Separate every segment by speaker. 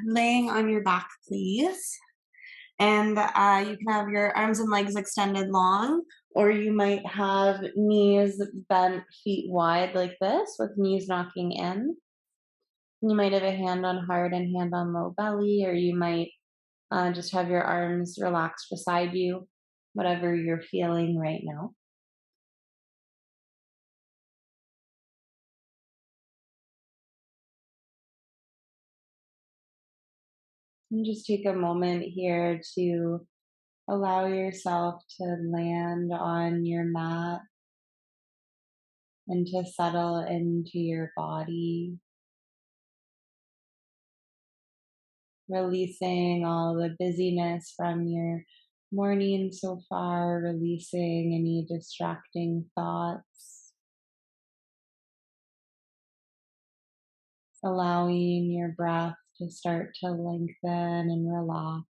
Speaker 1: Laying on your back, please. And you can have your arms and legs extended long, or you might have knees bent feet wide like this, with knees knocking in. You might have a hand on heart and hand on low belly, or you might just have your arms relaxed beside you, whatever you're feeling right now. And just take a moment here to allow yourself to land on your mat and to settle into your body, releasing all the busyness from your morning so far, releasing any distracting thoughts, allowing your breath to start to lengthen and relax.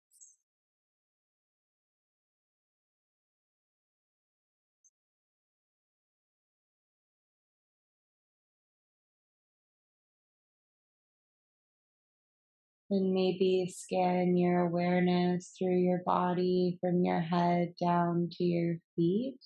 Speaker 1: And maybe scan your awareness through your body from your head down to your feet,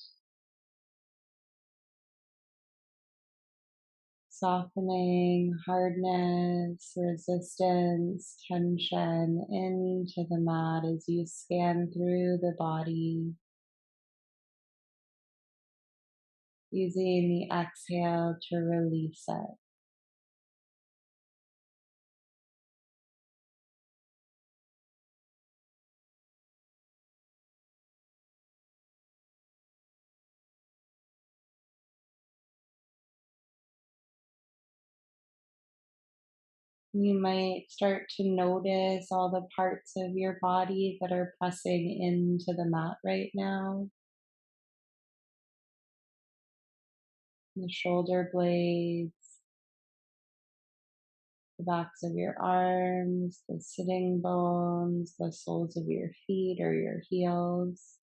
Speaker 1: softening hardness, resistance, tension into the mat as you scan through the body, using the exhale to release it. You might start to notice all the parts of your body that are pressing into the mat right now. The shoulder blades, the backs of your arms, the sitting bones, the soles of your feet or your heels.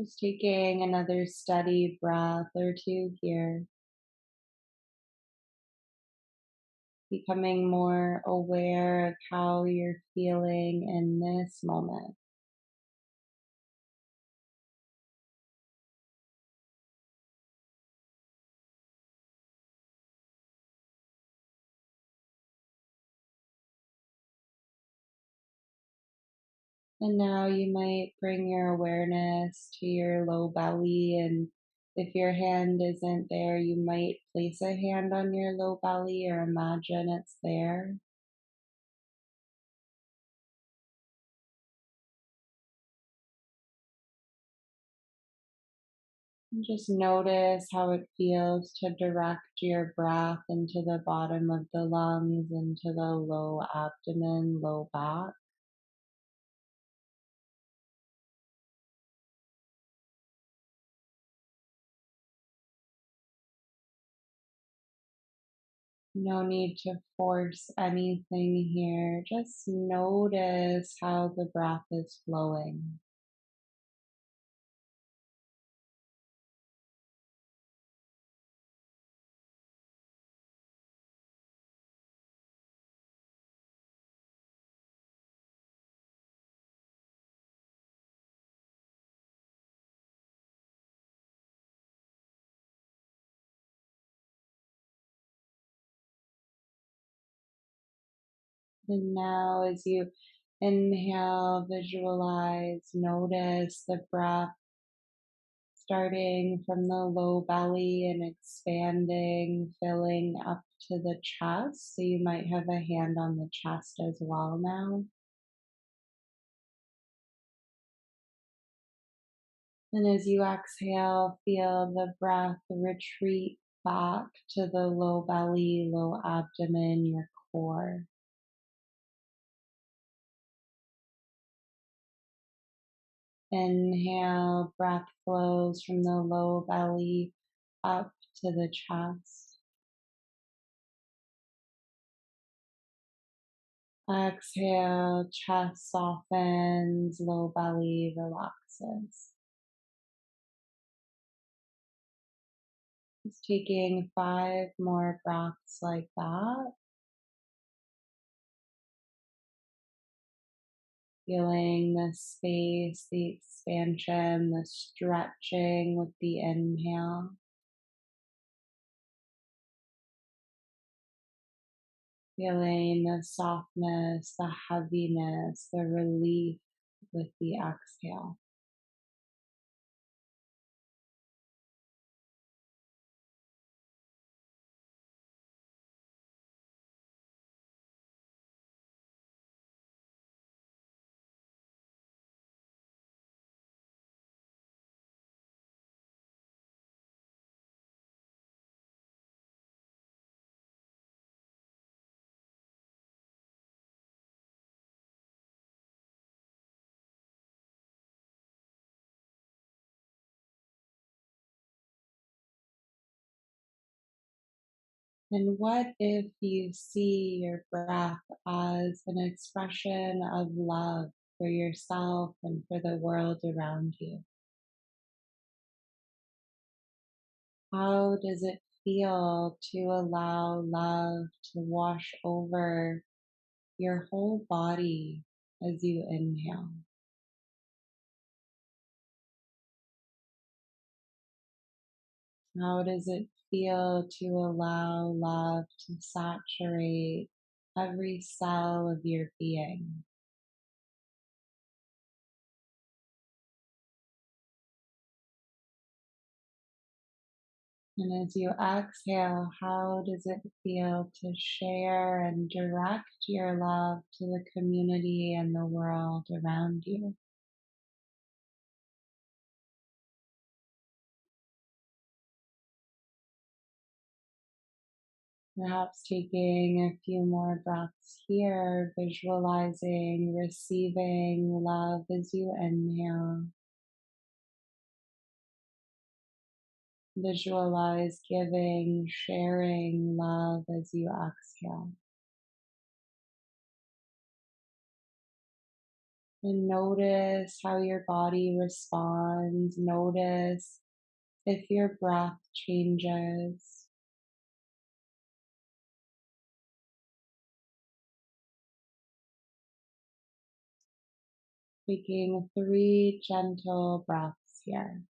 Speaker 1: Just taking another steady breath or two here, becoming more aware of how you're feeling in this moment. And now you might bring your awareness to your low belly. And if your hand isn't there, you might place a hand on your low belly or imagine it's there. And just notice how it feels to direct your breath into the bottom of the lungs, into the low abdomen, low back. No need to force anything here. Just notice how the breath is flowing. And now, as you inhale, visualize, notice the breath starting from the low belly and expanding, filling up to the chest. So you might have a hand on the chest as well now. And as you exhale, feel the breath retreat back to the low belly, low abdomen, your core. Inhale, breath flows from the low belly up to the chest. Exhale, chest softens, low belly relaxes. Just taking 5 more breaths like that. Feeling the space, the expansion, the stretching with the inhale. Feeling the softness, the heaviness, the relief with the exhale. And what if you see your breath as an expression of love for yourself and for the world around you? How does it feel to allow love to wash over your whole body as you inhale? How does it feel to allow love to saturate every cell of your being? And as you exhale, how does it feel to share and direct your love to the community and the world around you? Perhaps taking a few more breaths here, visualizing, receiving love as you inhale. Visualize giving, sharing love as you exhale. And notice how your body responds. Notice if your breath changes. Taking 3 gentle breaths here.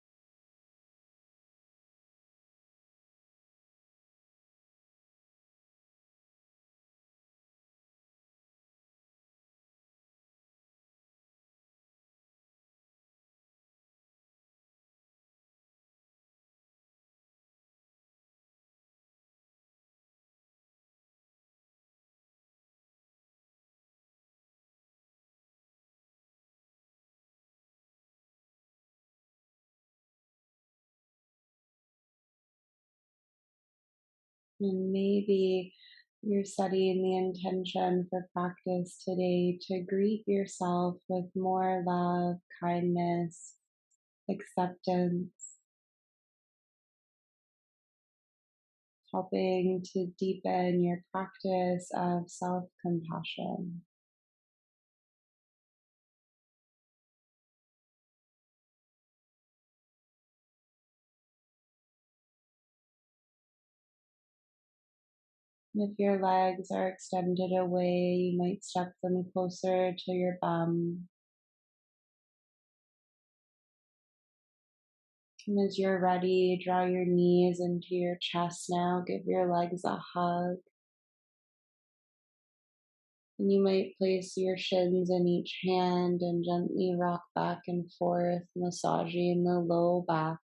Speaker 1: And maybe you're setting the intention for practice today to greet yourself with more love, kindness, acceptance, helping to deepen your practice of self compassion. If your legs are extended away, you might step them closer to your bum. And as you're ready, draw your knees into your chest now. Give your legs a hug. And you might place your shins in each hand and gently rock back and forth, massaging the low back.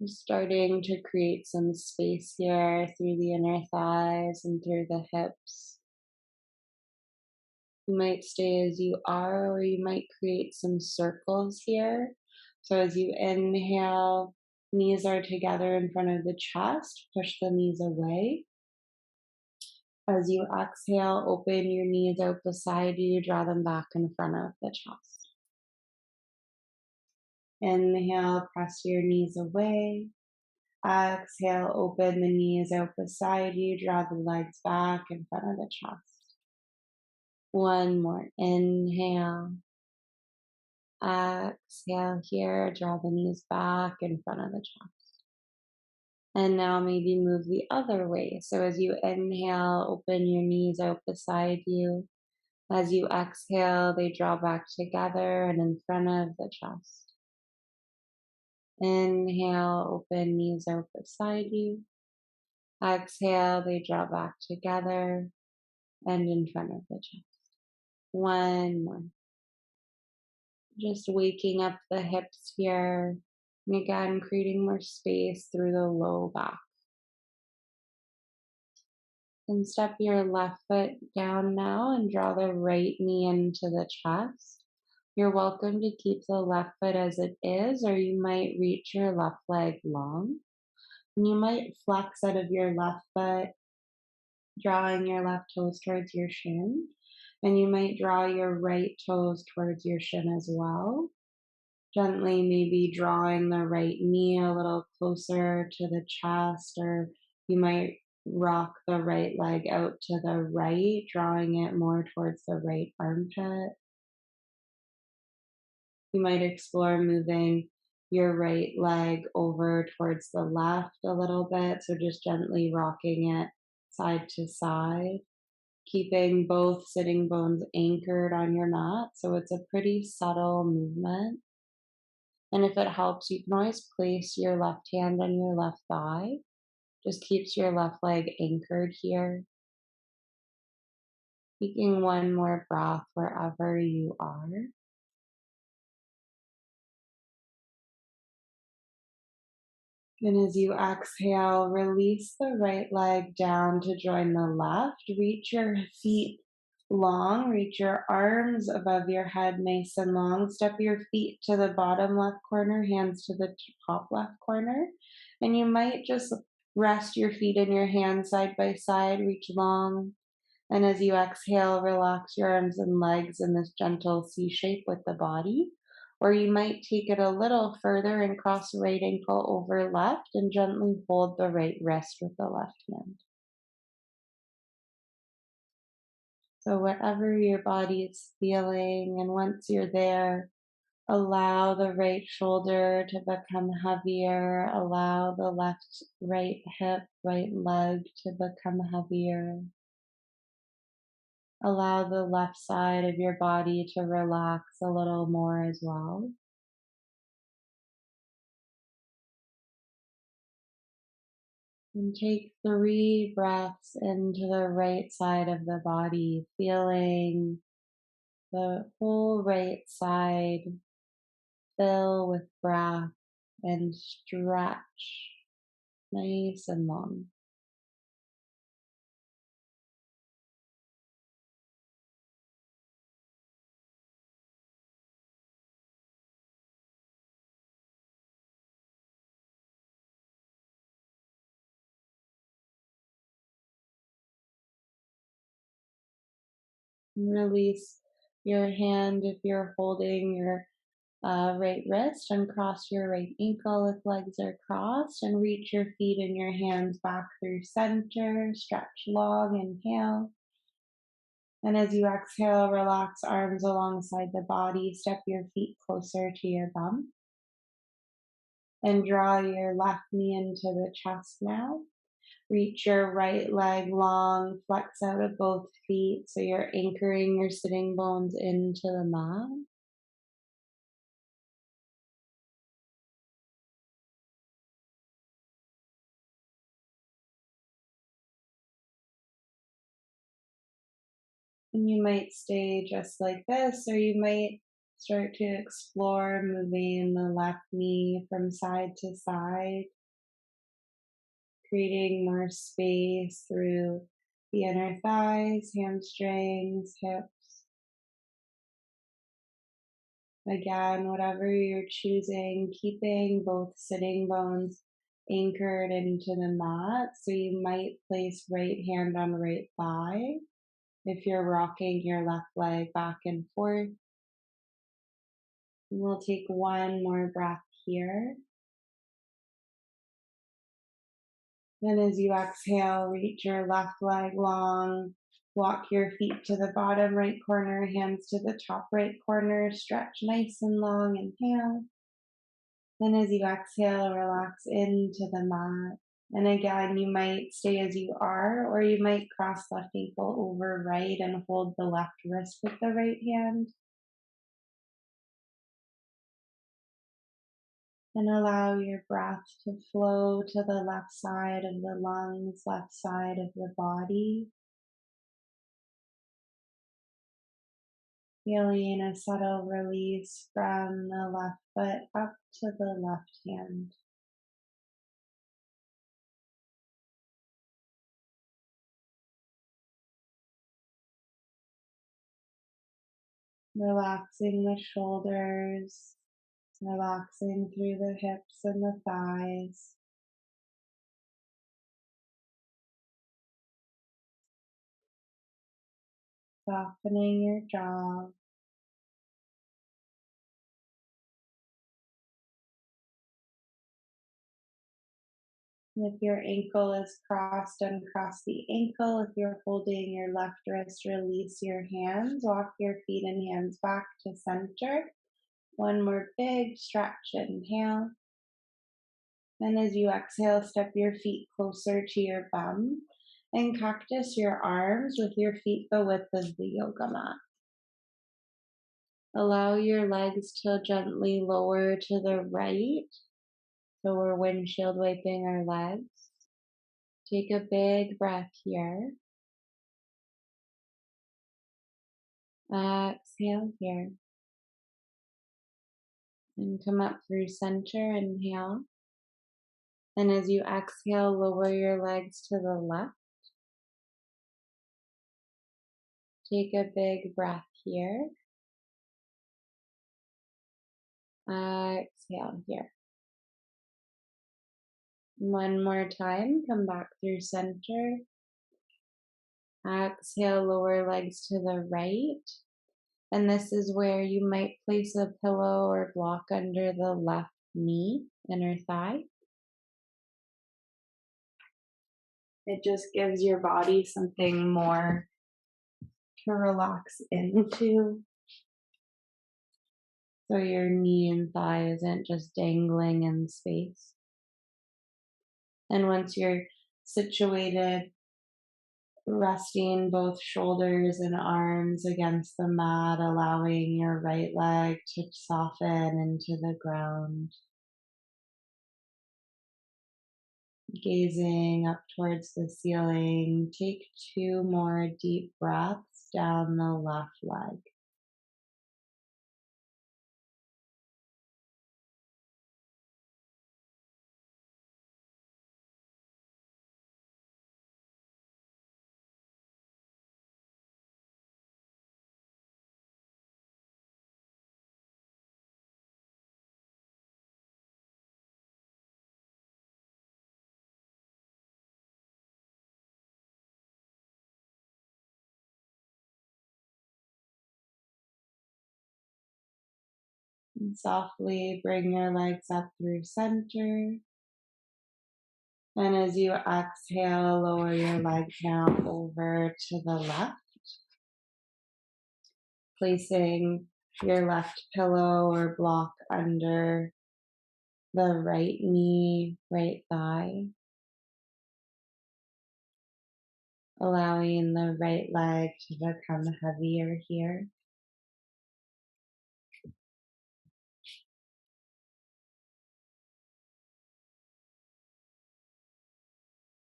Speaker 1: Just starting to create some space here through the inner thighs and through the hips. You might stay as you are, or you might create some circles here. So as you inhale, knees are together in front of the chest, push the knees away. As you exhale, open your knees out beside you, draw them back in front of the chest. Inhale, press your knees away. Exhale, open the knees out beside you, draw the legs back in front of the chest. One more. Inhale. Exhale here, draw the knees back in front of the chest. And now maybe move the other way. So as you inhale, open your knees out beside you. As you exhale, they draw back together and in front of the chest. Inhale, open knees out beside you. Exhale, they draw back together and in front of the chest. One more. Just waking up the hips here. And again, creating more space through the low back. And step your left foot down now and draw the right knee into the chest. You're welcome to keep the left foot as it is, or you might reach your left leg long. And you might flex out of your left foot, drawing your left toes towards your shin. And you might draw your right toes towards your shin as well. Gently, maybe drawing the right knee a little closer to the chest, or you might rock the right leg out to the right, drawing it more towards the right armpit. You might explore moving your right leg over towards the left a little bit, so just gently rocking it side to side, keeping both sitting bones anchored on your mat, so it's a pretty subtle movement. And if it helps, you can always place your left hand on your left thigh. Just keeps your left leg anchored here. Taking one more breath wherever you are. And as you exhale, release the right leg down to join the left. Reach your feet long, reach your arms above your head nice and long. Step your feet to the bottom left corner, hands to the top left corner. And you might just rest your feet in your hands side by side, reach long. And as you exhale, relax your arms and legs in this gentle C shape with the body. Or you might take it a little further and cross right ankle over left and gently hold the right wrist with the left hand. So wherever your body is feeling, and once you're there, allow the right shoulder to become heavier, allow the left, right hip, right leg to become heavier. Allow the left side of your body to relax a little more as well. And take 3 breaths into the right side of the body, feeling the whole right side fill with breath and stretch nice and long. And release your hand if you're holding your right wrist, and cross your right ankle if legs are crossed, and reach your feet and your hands back through center. Stretch long, inhale. And as you exhale, relax arms alongside the body. Step your feet closer to your bum. And draw your left knee into the chest now. Reach your right leg long, flex out of both feet so you're anchoring your sitting bones into the mat. And you might stay just like this, or you might start to explore moving the left knee from side to side, creating more space through the inner thighs, hamstrings, hips. Again, whatever you're choosing, keeping both sitting bones anchored into the mat. So you might place right hand on right thigh if you're rocking your left leg back and forth. And we'll take one more breath here. Then as you exhale, reach your left leg long, walk your feet to the bottom right corner, hands to the top right corner, stretch nice and long, inhale. Then as you exhale, relax into the mat. And again, you might stay as you are, or you might cross left ankle over right and hold the left wrist with the right hand. And allow your breath to flow to the left side of the lungs, left side of the body. Feeling a subtle release from the left foot up to the left hand. Relaxing the shoulders, relaxing through the hips and the thighs. Softening your jaw. If your ankle is crossed, uncross the ankle. If you're holding your left wrist, release your hands. Walk your feet and hands back to center. One more big stretch. Inhale. Then as you exhale, step your feet closer to your bum and cactus your arms with your feet the width of the yoga mat. Allow your legs to gently lower to the right. So we're windshield wiping our legs. Take a big breath here. Exhale here. And come up through center. Inhale. And as you exhale, lower your legs to the left. Take a big breath here. Exhale here. One more time, come back through center. Exhale, lower legs to the right. And this is where you might place a pillow or block under the left knee, inner thigh. It just gives your body something more to relax into. So your knee and thigh isn't just dangling in space. And once you're situated, resting both shoulders and arms against the mat, allowing your right leg to soften into the ground. Gazing up towards the ceiling, take 2 more deep breaths down the left leg. And softly bring your legs up through center. And as you exhale, lower your legs now over to the left, placing your left pillow or block under the right knee, right thigh, allowing the right leg to become heavier here.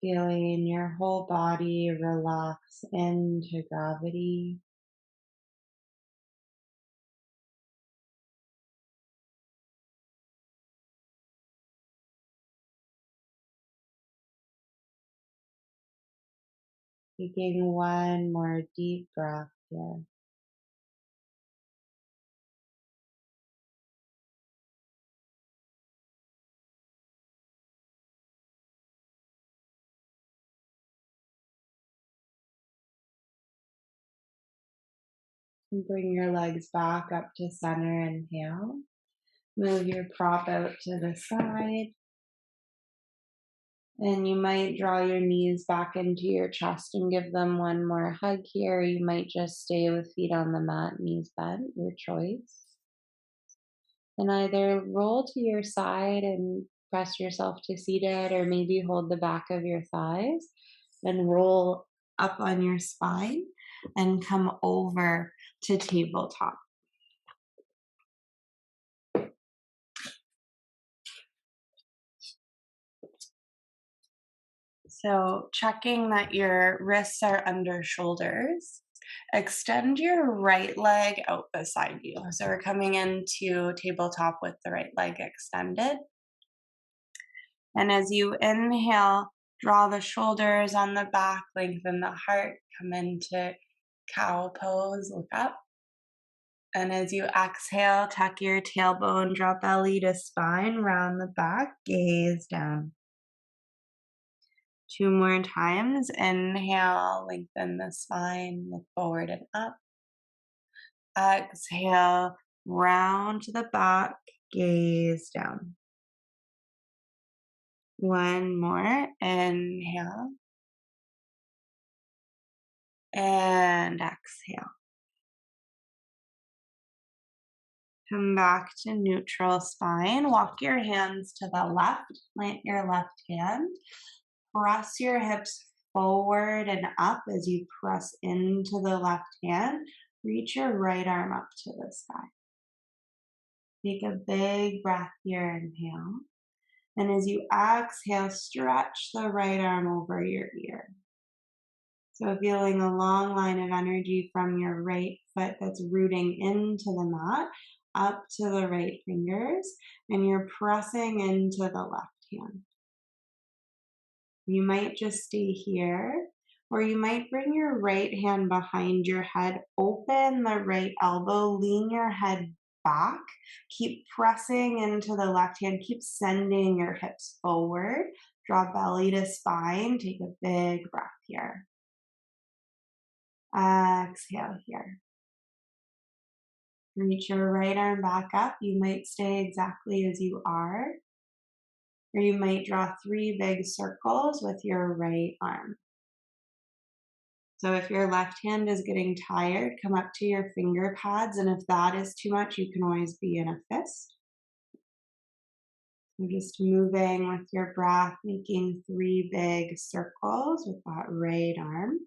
Speaker 1: Feeling your whole body relax into gravity. Taking one more deep breath here. Bring your legs back up to center, inhale. Move your prop out to the side. And you might draw your knees back into your chest and give them one more hug here. You might just stay with feet on the mat, knees bent, your choice. And either roll to your side and press yourself to seated, or maybe hold the back of your thighs and roll up on your spine and come over to tabletop. So, checking that your wrists are under shoulders, extend your right leg out beside you. So, we're coming into tabletop with the right leg extended. And as you inhale, draw the shoulders on the back, lengthen the heart, come into cow pose, look up. And as you exhale, tuck your tailbone, drop belly to spine, round the back, gaze down. 2 more times. Inhale, lengthen the spine, look forward and up. Exhale, round to the back, gaze down. One more. Inhale. And exhale. Come back to neutral spine. Walk your hands to the left. Plant your left hand. Press your hips forward and up as you press into the left hand. Reach your right arm up to the sky. Take a big breath here, inhale. And as you exhale, stretch the right arm over your ear. So feeling a long line of energy from your right foot that's rooting into the mat, up to the right fingers, and you're pressing into the left hand. You might just stay here, or you might bring your right hand behind your head, open the right elbow, lean your head back, keep pressing into the left hand, keep sending your hips forward, draw belly to spine, take a big breath here. Exhale here. Reach your right arm back up. You might stay exactly as you are, or you might draw 3 big circles with your right arm. So if your left hand is getting tired, come up to your finger pads, and if that is too much, you can always be in a fist. So just moving with your breath, making 3 big circles with that right arm.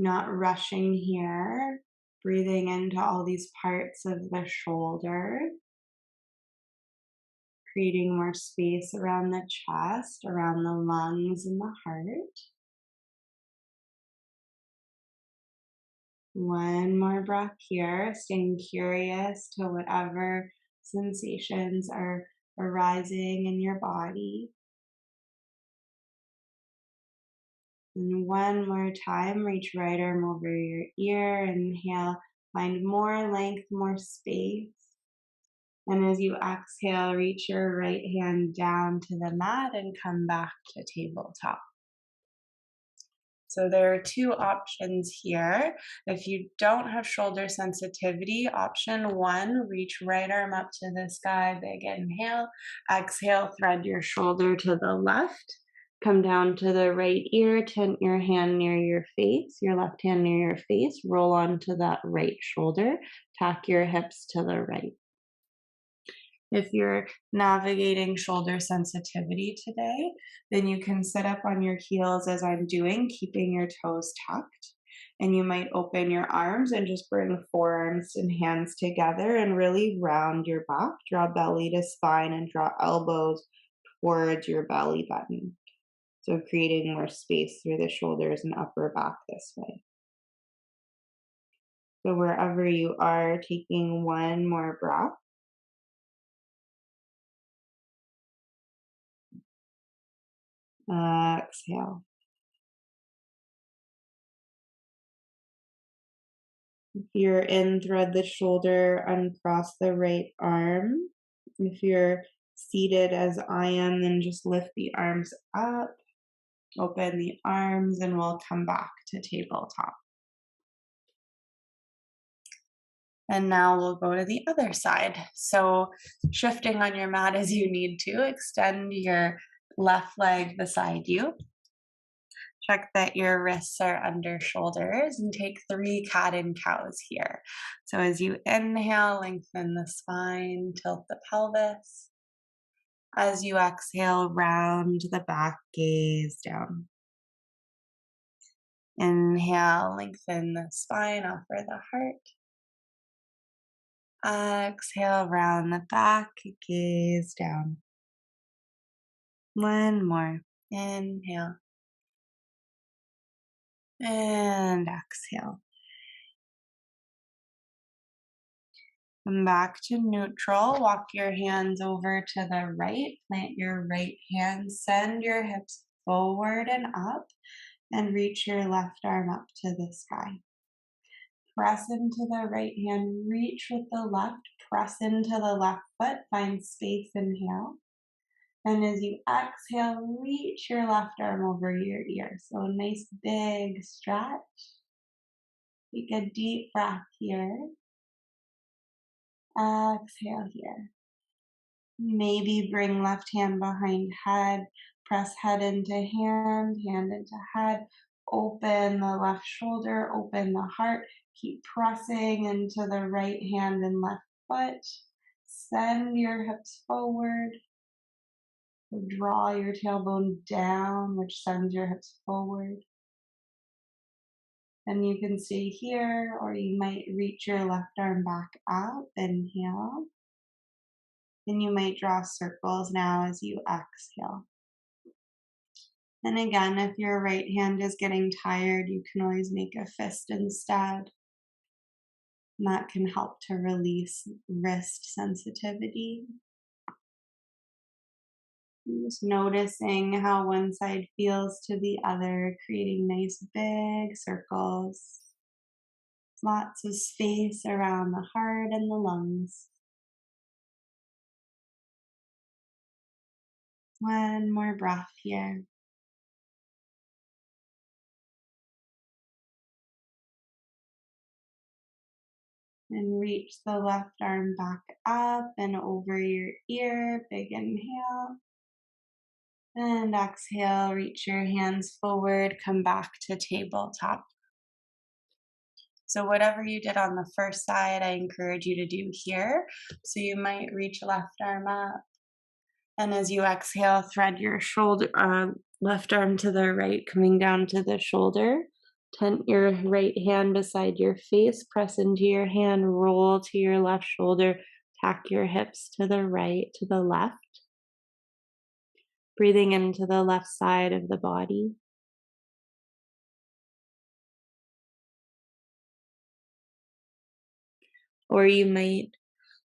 Speaker 1: Not rushing here, breathing into all these parts of the shoulder, creating more space around the chest, around the lungs and the heart. One more breath here, staying curious to whatever sensations are arising in your body. And one more time, reach right arm over your ear. Inhale, find more length, more space. And as you exhale, reach your right hand down to the mat and come back to tabletop. So there are 2 options here. If you don't have shoulder sensitivity, option 1, reach right arm up to the sky, big inhale. Exhale, thread your shoulder to the left. Come down to the right ear, tent your hand near your face, your left hand near your face, roll onto that right shoulder, tuck your hips to the right. If you're navigating shoulder sensitivity today, then you can sit up on your heels as I'm doing, keeping your toes tucked. And you might open your arms and just bring forearms and hands together and really round your back. Draw belly to spine and draw elbows towards your belly button. So creating more space through the shoulders and upper back this way. So wherever you are, taking one more breath. Exhale. If you're in, thread the shoulder, uncross the right arm. If you're seated as I am, then just lift the arms up, open the arms, and we'll come back to tabletop. And now we'll go to the other side. So shifting on your mat as you need to, extend your left leg beside you. Check that your wrists are under shoulders and take 3 cat and cows here. So as you inhale, lengthen the spine, tilt the pelvis. As you exhale, round the back, gaze down. Inhale, lengthen the spine, offer the heart. Exhale, round the back, gaze down. One more. Inhale and exhale. Come back to neutral. Walk your hands over to the right. Plant your right hand. Send your hips forward and up. And reach your left arm up to the sky. Press into the right hand. Reach with the left. Press into the left foot. Find space. Inhale. And as you exhale, reach your left arm over your ear. So a nice big stretch. Take a deep breath here. Exhale here. Maybe bring left hand behind head. Press head into hand into head. Open the left shoulder, open the heart. Keep pressing into the right hand and left foot. Send your hips forward. Draw your tailbone down, which sends your hips forward. And you can stay here, or you might reach your left arm back up. Inhale. And you might draw circles now as you exhale. And again, if your right hand is getting tired, you can always make a fist instead. And that can help to release wrist sensitivity. Just noticing how one side feels to the other, creating nice big circles. Lots of space around the heart and the lungs. One more breath here. And reach the left arm back up and over your ear. Big inhale. And exhale, reach your hands forward, come back to tabletop. So whatever you did on the first side, I encourage you to do here. So you might reach left arm up. And as you exhale, thread your shoulder, left arm to the right, coming down to the shoulder. Tent your right hand beside your face, press into your hand, roll to your left shoulder, tack your hips to the right, to the left. Breathing into the left side of the body. Or you might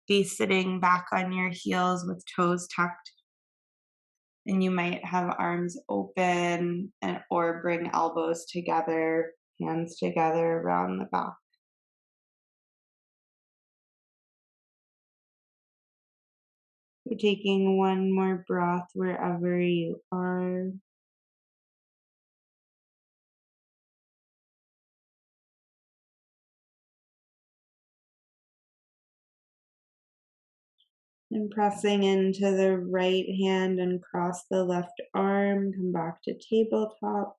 Speaker 1: be sitting back on your heels with toes tucked. And you might have arms open or bring elbows together, hands together around the back. You're taking one more breath wherever you are. And pressing into the right hand and cross the left arm. Come back to tabletop.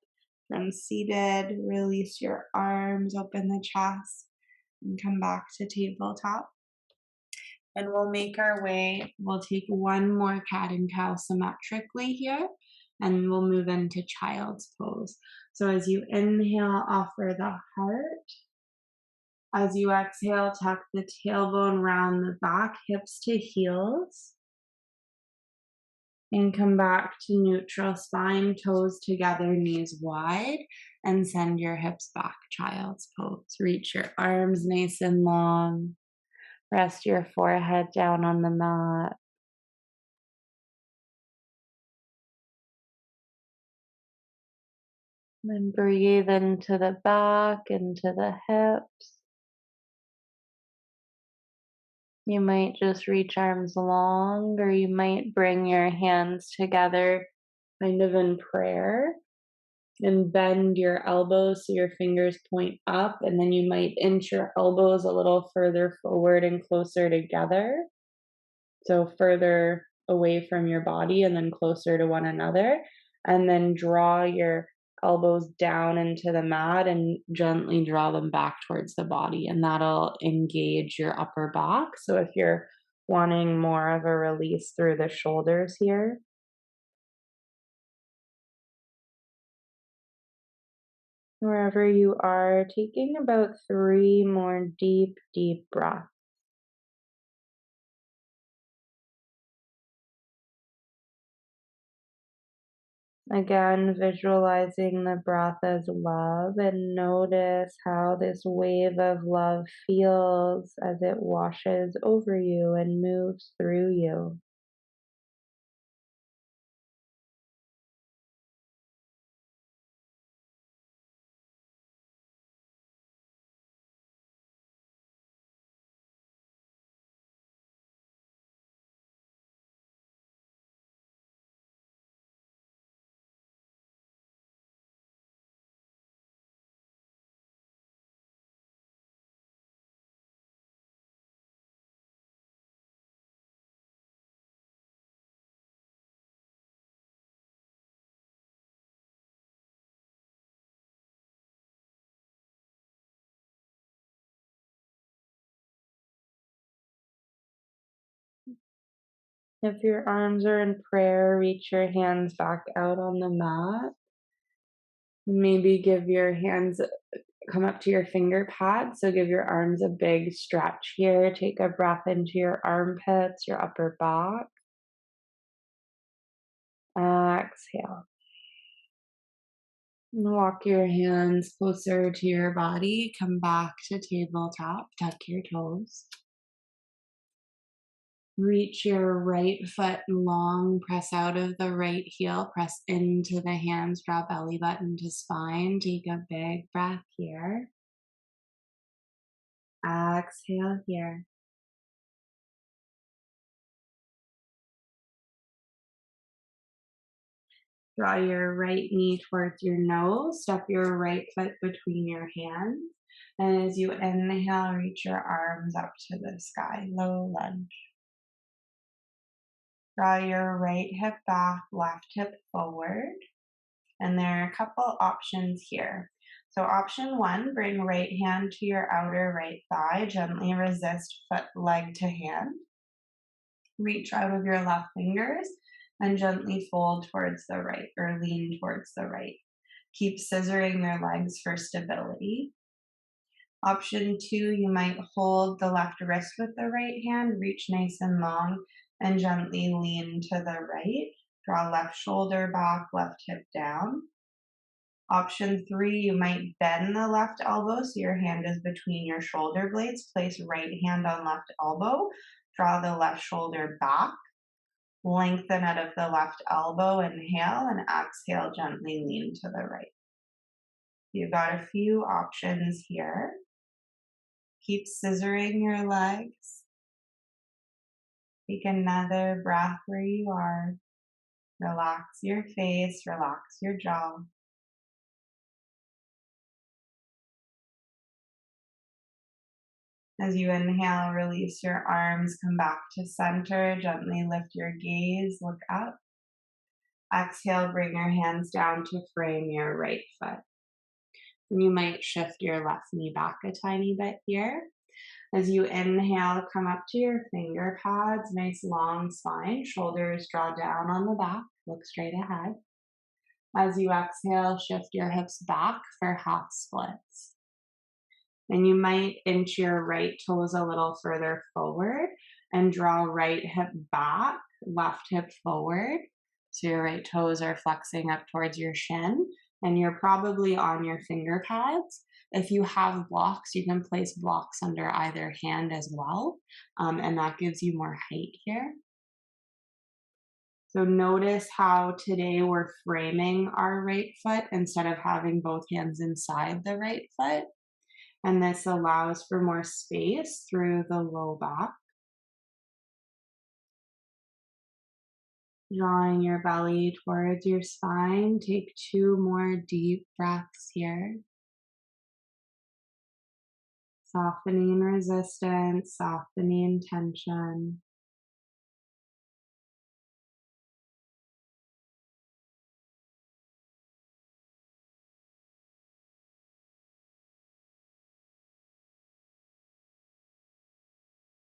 Speaker 1: From seated, release your arms, open the chest, and come back to tabletop. And we'll make our way, we'll take one more cat and cow symmetrically here, and we'll move into child's pose. So as you inhale, offer the heart. As you exhale, tuck the tailbone round the back, hips to heels. And come back to neutral spine, toes together, knees wide, and send your hips back, child's pose. Reach your arms nice and long. Rest your forehead down on the mat. Then breathe into the back, into the hips. You might just reach arms long, or you might bring your hands together kind of in prayer. And bend your elbows so your fingers point up, and then you might inch your elbows a little further forward and closer together. So further away from your body and then closer to one another. And then draw your elbows down into the mat and gently draw them back towards the body. And that'll engage your upper back. So if you're wanting more of a release through the shoulders here, wherever you are, taking about 3 more deep, deep breaths. Again, visualizing the breath as love, and notice how this wave of love feels as it washes over you and moves through you. If your arms are in prayer, reach your hands back out on the mat. Maybe give your hands, come up to your finger pads. So give your arms a big stretch here. Take a breath into your armpits, your upper back. Exhale. Walk your hands closer to your body. Come back to tabletop. Tuck your toes. Reach your right foot long. Press out of the right heel. Press into the hands. Draw belly button to spine. Take a big breath here. Exhale here. Draw your right knee towards your nose. Step your right foot between your hands. And as you inhale, reach your arms up to the sky. Low lunge. Draw your right hip back, left hip forward. And there are a couple options here. So option one, bring right hand to your outer right thigh. Gently resist foot, leg to hand. Reach out of your left fingers and gently fold towards the right or lean towards the right. Keep scissoring your legs for stability. Option two, you might hold the left wrist with the right hand, reach nice and long, and gently lean to the right. Draw left shoulder back, left hip down. Option three, you might bend the left elbow so your hand is between your shoulder blades. Place right hand on left elbow. Draw the left shoulder back. Lengthen out of the left elbow. Inhale and exhale, gently lean to the right. You've got a few options here. Keep scissoring your legs. Take another breath where you are. Relax your face, relax your jaw. As you inhale, release your arms, come back to center, gently lift your gaze, look up. Exhale, bring your hands down to frame your right foot. You might shift your left knee back a tiny bit here. As you inhale, come up to your finger pads, nice long spine, shoulders draw down on the back, look straight ahead. As you exhale, shift your hips back for half splits. And you might inch your right toes a little further forward and draw right hip back, left hip forward. So your right toes are flexing up towards your shin, and you're probably on your finger pads. If you have blocks, you can place blocks under either hand as well, and that gives you more height here. So notice how today we're framing our right foot instead of having both hands inside the right foot. And this allows for more space through the low back. Drawing your belly towards your spine, take 2 more deep breaths here. Softening resistance, softening tension.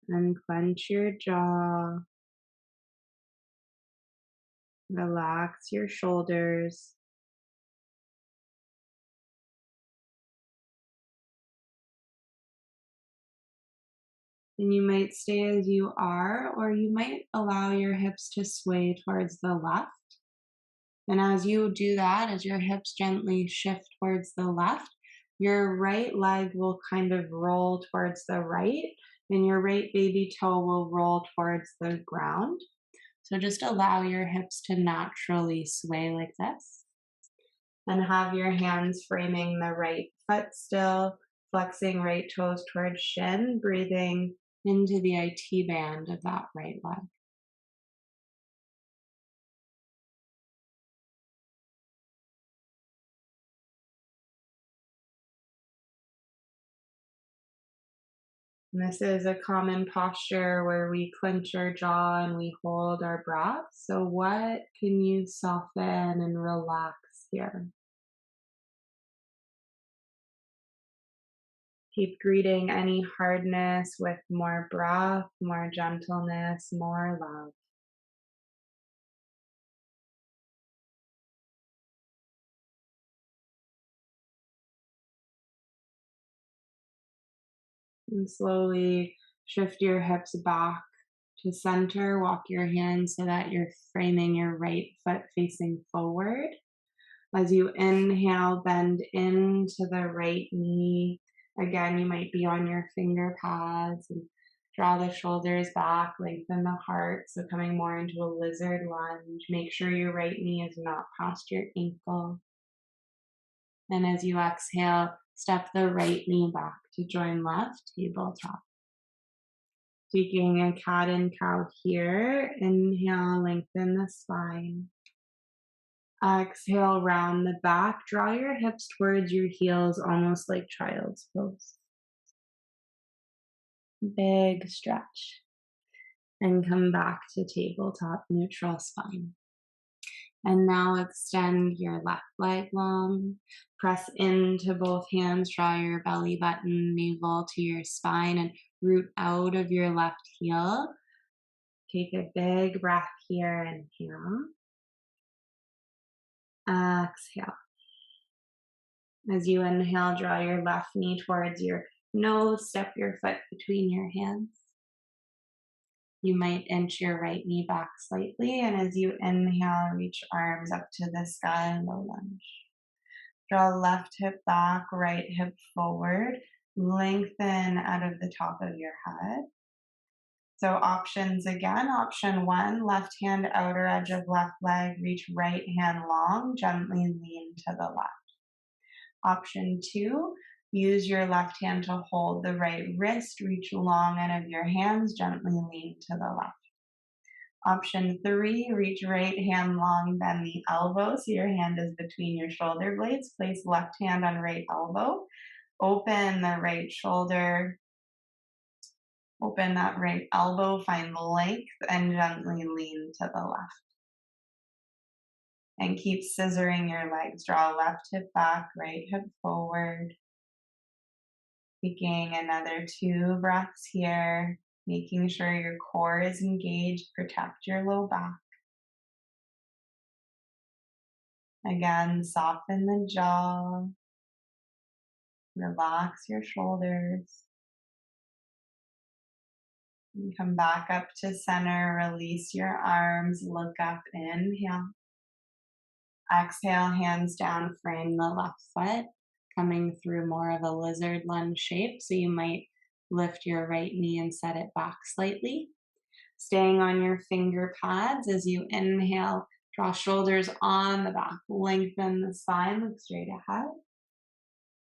Speaker 1: And clench your jaw. Relax your shoulders. And you might stay as you are, or you might allow your hips to sway towards the left. And as you do that, as your hips gently shift towards the left, your right leg will kind of roll towards the right, and your right baby toe will roll towards the ground. So just allow your hips to naturally sway like this. And have your hands framing the right foot still, flexing right toes towards shin, breathing into the IT band of that right leg. And this is a common posture where we clench our jaw and we hold our breath. So, what can you soften and relax here? Keep greeting any hardness with more breath, more gentleness, more love. And slowly shift your hips back to center. Walk your hands so that you're framing your right foot facing forward. As you inhale, bend into the right knee. Again, you might be on your finger pads and draw the shoulders back, lengthen the heart. So, coming more into a lizard lunge. Make sure your right knee is not past your ankle. And as you exhale, step the right knee back to join left tabletop. Taking a cat and cow here. Inhale, lengthen the spine. Exhale, round the back. Draw your hips towards your heels, almost like child's pose. Big stretch. And come back to tabletop, neutral spine. And now extend your left leg long. Press into both hands. Draw your belly button, navel to your spine, and root out of your left heel. Take a big breath here. Inhale. Exhale. As you inhale, draw your left knee towards your nose, step your foot between your hands. You might inch your right knee back slightly, and as you inhale, reach arms up to the sky, low lunge. Draw left hip back, right hip forward, lengthen out of the top of your head. So options again, option 1, left hand outer edge of left leg, reach right hand long, gently lean to the left. Option 2, use your left hand to hold the right wrist, reach long end of your hands, gently lean to the left. Option 3, reach right hand long, bend the elbow so your hand is between your shoulder blades. Place left hand on right elbow. Open the right shoulder. Open that right elbow, find length, and gently lean to the left. And keep scissoring your legs. Draw left hip back, right hip forward. Taking another 2 breaths here, making sure your core is engaged, protect your low back. Again, soften the jaw, relax your shoulders, and come back up to center, release your arms, look up, inhale. Exhale, hands down, frame the left foot, coming through more of a lizard lunge shape, so you might lift your right knee and set it back slightly. Staying on your finger pads as you inhale, draw shoulders on the back, lengthen the spine, look straight ahead.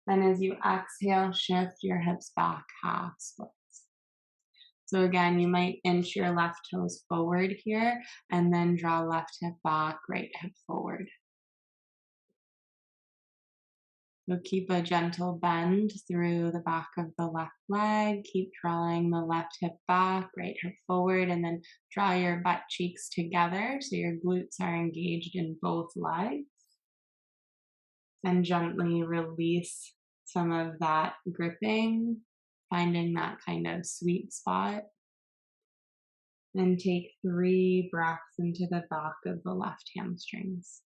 Speaker 1: Then as you exhale, shift your hips back, half splits. So again, you might inch your left toes forward here and then draw left hip back, right hip forward. So keep a gentle bend through the back of the left leg. Keep drawing the left hip back, right hip forward, and then draw your butt cheeks together so your glutes are engaged in both legs. And gently release some of that gripping, finding that kind of sweet spot. Then take 3 breaths into the back of the left hamstrings.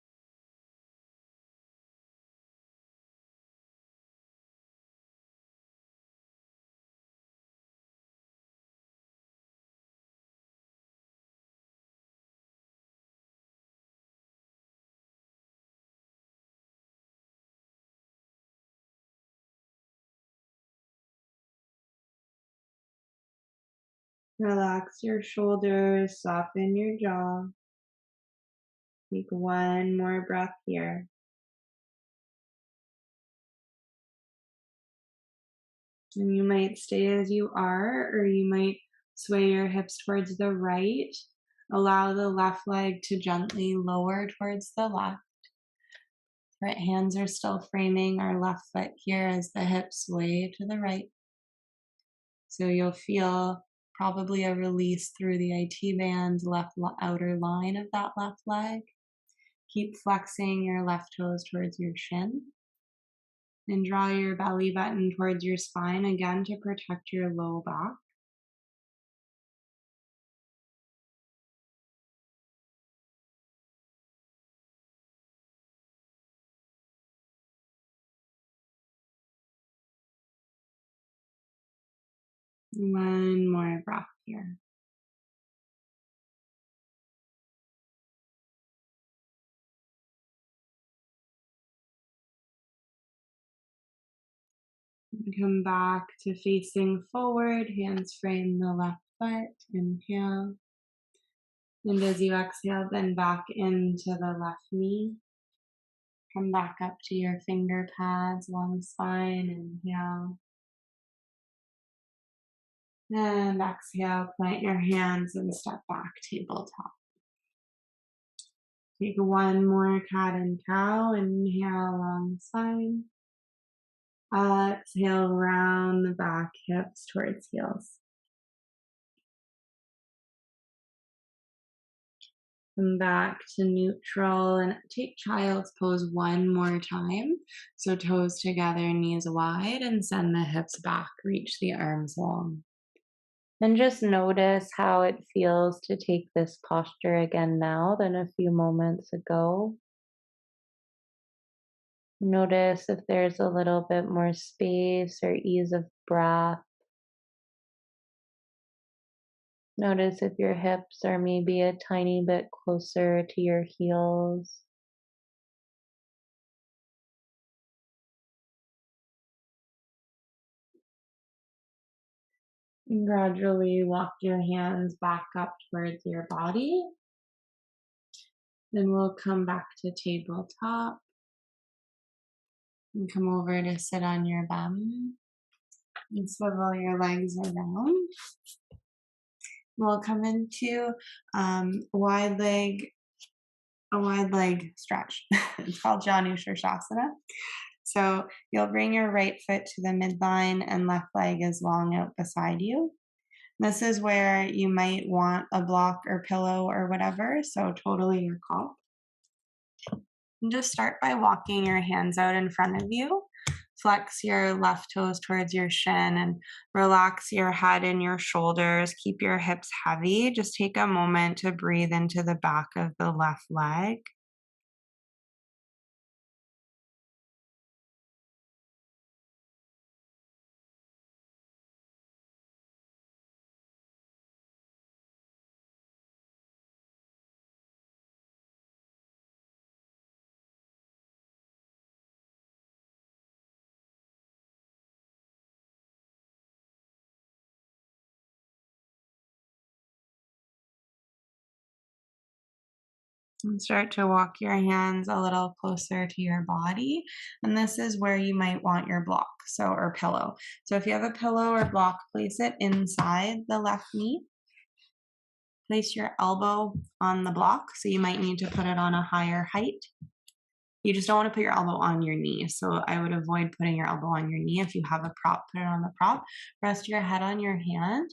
Speaker 1: Relax your shoulders, soften your jaw. Take one more breath here. And you might stay as you are, or you might sway your hips towards the right. Allow the left leg to gently lower towards the left. Right hands are still framing our left foot here as the hips sway to the right. So you'll feel probably a release through the IT band's left outer line of that left leg. Keep flexing your left toes towards your shin. And draw your belly button towards your spine again to protect your low back. One more breath here. And come back to facing forward, hands frame the left foot. Inhale. And as you exhale, bend back into the left knee. Come back up to your finger pads along the spine. Inhale. And exhale, plant your hands and step back, tabletop. Take one more cat and cow. Inhale along the spine. Exhale, round the back, hips towards heels. Come back to neutral and take child's pose one more time. So toes together, knees wide, and send the hips back. Reach the arms long. And just notice how it feels to take this posture again now than a few moments ago. Notice if there's a little bit more space or ease of breath. Notice if your hips are maybe a tiny bit closer to your heels. And gradually walk your hands back up towards your body. Then we'll come back to tabletop and come over to sit on your bum and swivel your legs around. We'll come into wide leg, a wide leg stretch. It's called Janu Shirshasana. So you'll bring your right foot to the midline and left leg is long out beside you. This is where you might want a block or pillow or whatever, so totally your call. And just start by walking your hands out in front of you. Flex your left toes towards your shin and relax your head and your shoulders. Keep your hips heavy. Just take a moment to breathe into the back of the left leg. And start to walk your hands a little closer to your body. And this is where you might want your block, or pillow. So if you have a pillow or block, place it inside the left knee. Place your elbow on the block. So you might need to put it on a higher height. You just don't want to put your elbow on your knee. So I would avoid putting your elbow on your knee. If you have a prop, put it on the prop. Rest your head on your hand.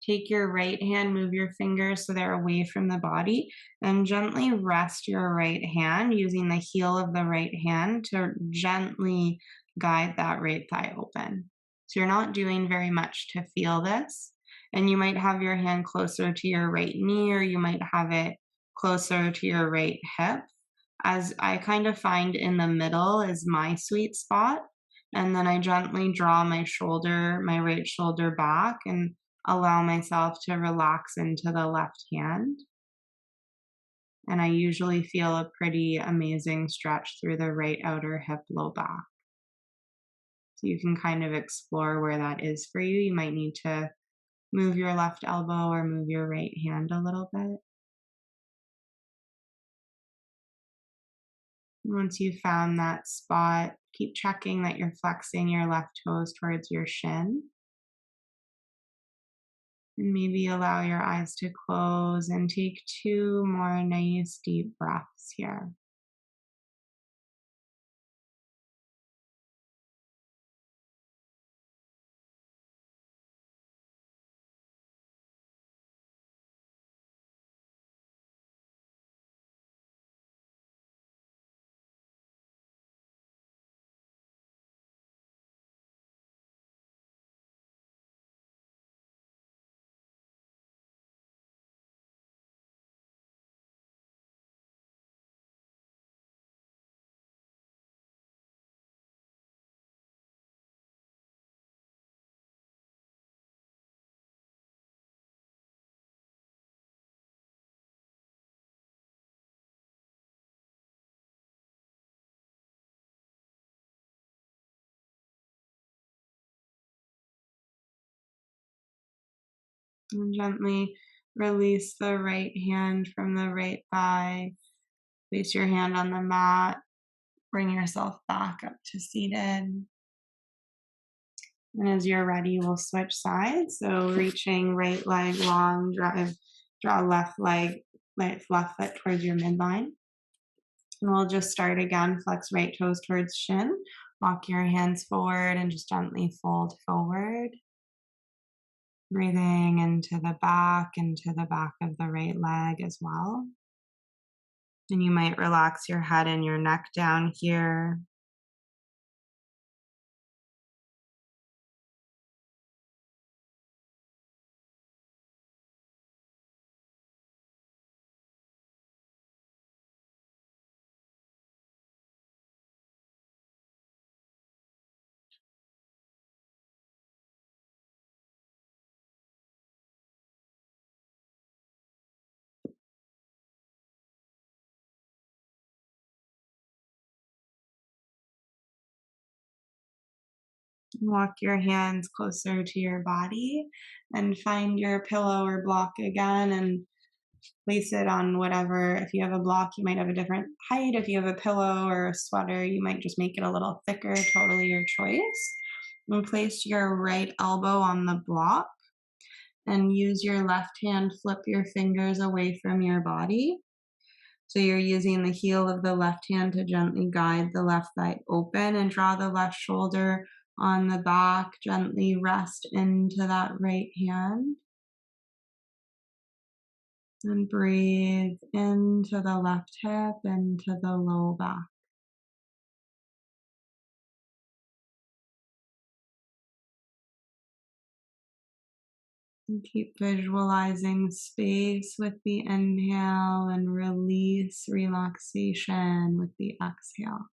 Speaker 1: Take your right hand, move your fingers so they're away from the body, and gently rest your right hand using the heel of the right hand to gently guide that right thigh open. So you're not doing very much to feel this. And you might have your hand closer to your right knee, or you might have it closer to your right hip, as I kind of find in the middle is my sweet spot. And then I gently draw my right shoulder back and allow myself to relax into the left hand. And I usually feel a pretty amazing stretch through the right outer hip, low back. So you can kind of explore where that is for you. You might need to move your left elbow or move your right hand a little bit. Once you've found that spot, keep checking that you're flexing your left toes towards your shin. And maybe allow your eyes to close and take 2 more nice deep breaths here. And gently release the right hand from the right thigh. Place your hand on the mat. Bring yourself back up to seated. And as you're ready, we'll switch sides. So reaching right leg long, draw left leg, left foot towards your midline. And we'll just start again. Flex right toes towards shin. Walk your hands forward and just gently fold forward. Breathing into the back of the right leg as well. And you might relax your head and your neck down here. Walk your hands closer to your body and find your pillow or block again and place it on whatever. If you have a block, you might have a different height. If you have a pillow or a sweater, you might just make it a little thicker, totally your choice. And place your right elbow on the block and use your left hand, flip your fingers away from your body. So you're using the heel of the left hand to gently guide the left thigh open and draw the left shoulder on the back. Gently rest into that right hand. And breathe into the left hip, into the low back. And keep visualizing space with the inhale and release relaxation with the exhale.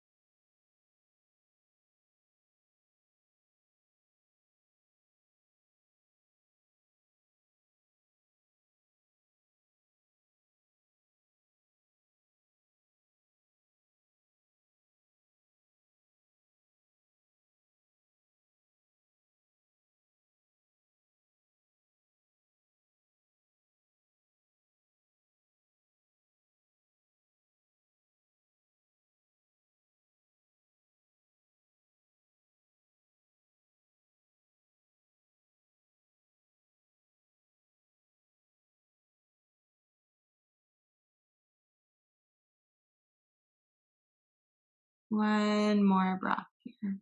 Speaker 1: One more breath here.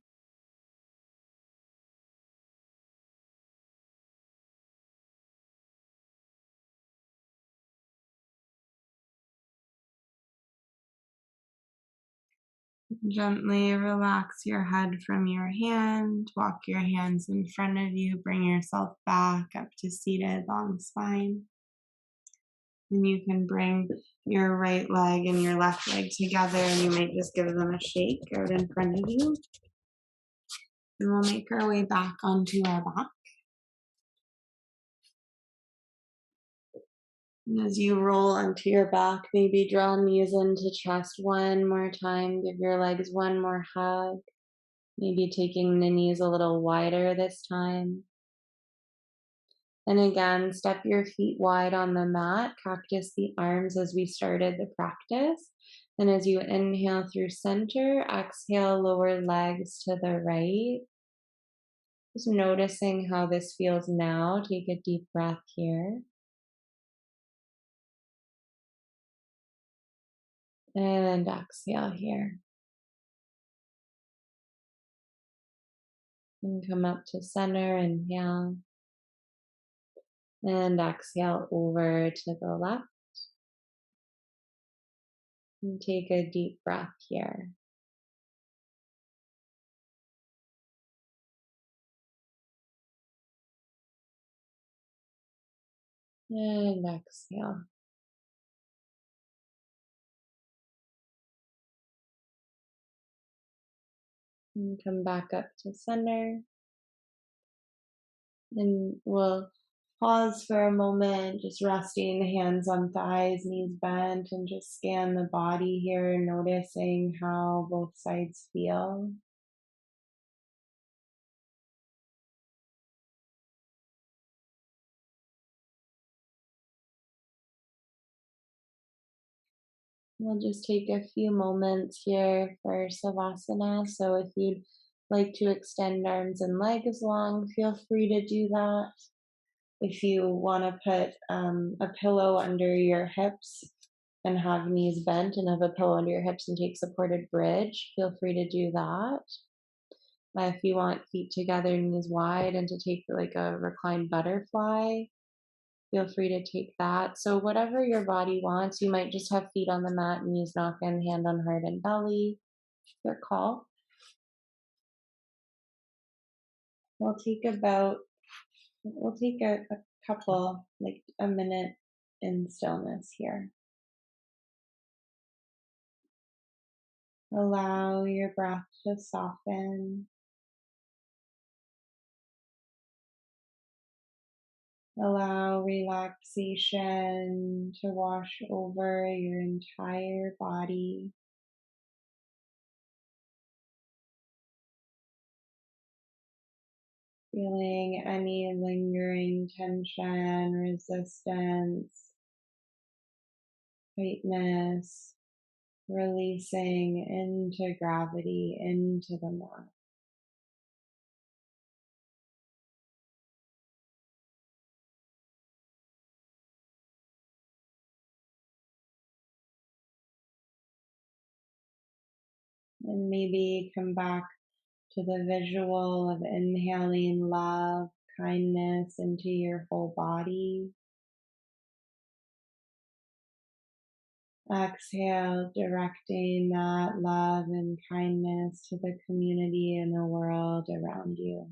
Speaker 1: Gently relax your head from your hand. Walk your hands in front of you. Bring yourself back up to seated, long spine. And you can bring your right leg and your left leg together, and you might just give them a shake out in front of you. And we'll make our way back onto our back. And as you roll onto your back, maybe draw knees into chest one more time. Give your legs one more hug. Maybe taking the knees a little wider this time. And again, step your feet wide on the mat. Cactus the arms as we started the practice. And as you inhale through center, exhale, lower legs to the right. Just noticing how this feels now. Take a deep breath here. And exhale here. And come up to center, inhale. And exhale over to the left. And take a deep breath here. And exhale. And come back up to center. And we'll pause for a moment, just resting hands on thighs, knees bent, and just scan the body here, noticing how both sides feel. We'll just take a few moments here for Savasana. So if you'd like to extend arms and legs long, feel free to do that. If you want to put a pillow under your hips and have knees bent and have a pillow under your hips and take supported bridge, feel free to do that. If you want feet together, knees wide, and to take like a reclined butterfly, feel free to take that. So whatever your body wants, you might just have feet on the mat, knees knocking, hand on heart and belly. Your call. We'll take a couple, like a minute in stillness here. Allow your breath to soften. Allow relaxation to wash over your entire body. Feeling any lingering tension, resistance, tightness, releasing into gravity, into the mat. And maybe come back to the visual of inhaling love, kindness into your whole body. Exhale, directing that love and kindness to the community and the world around you.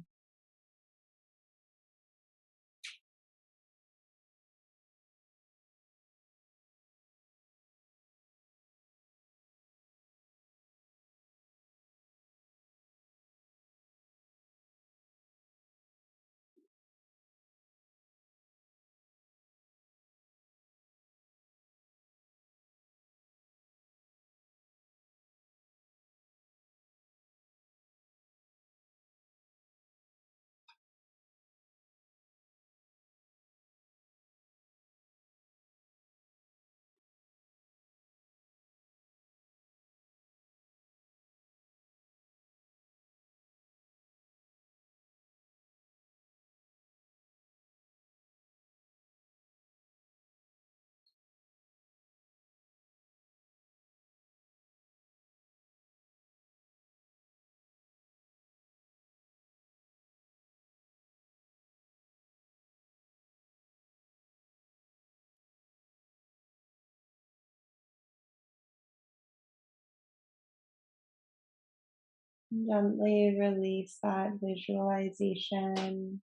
Speaker 1: Gently release that visualization.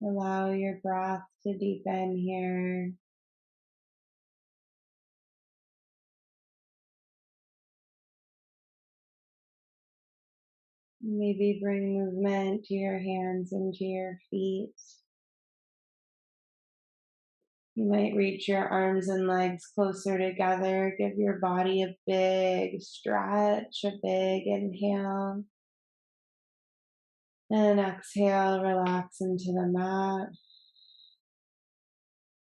Speaker 1: Allow your breath to deepen here. Maybe bring movement to your hands and to your feet. You might reach your arms and legs closer together. Give your body a big stretch, a big inhale. And exhale, relax into the mat.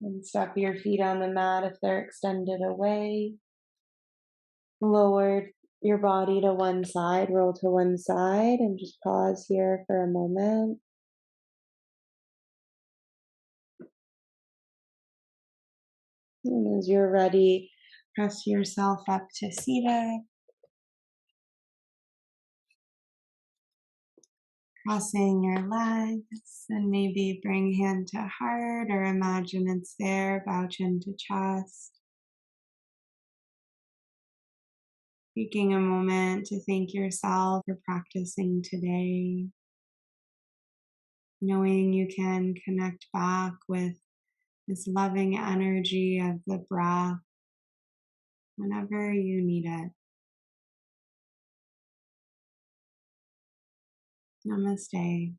Speaker 1: And step your feet on the mat if they're extended away. Lower your body to one side, roll to one side, and just pause here for a moment. And as you're ready, press yourself up to seated, crossing your legs, and maybe bring hand to heart or imagine it's there, bow chin to chest. Taking a moment to thank yourself for practicing today, knowing you can connect back with this loving energy of the breath whenever you need it. Namaste.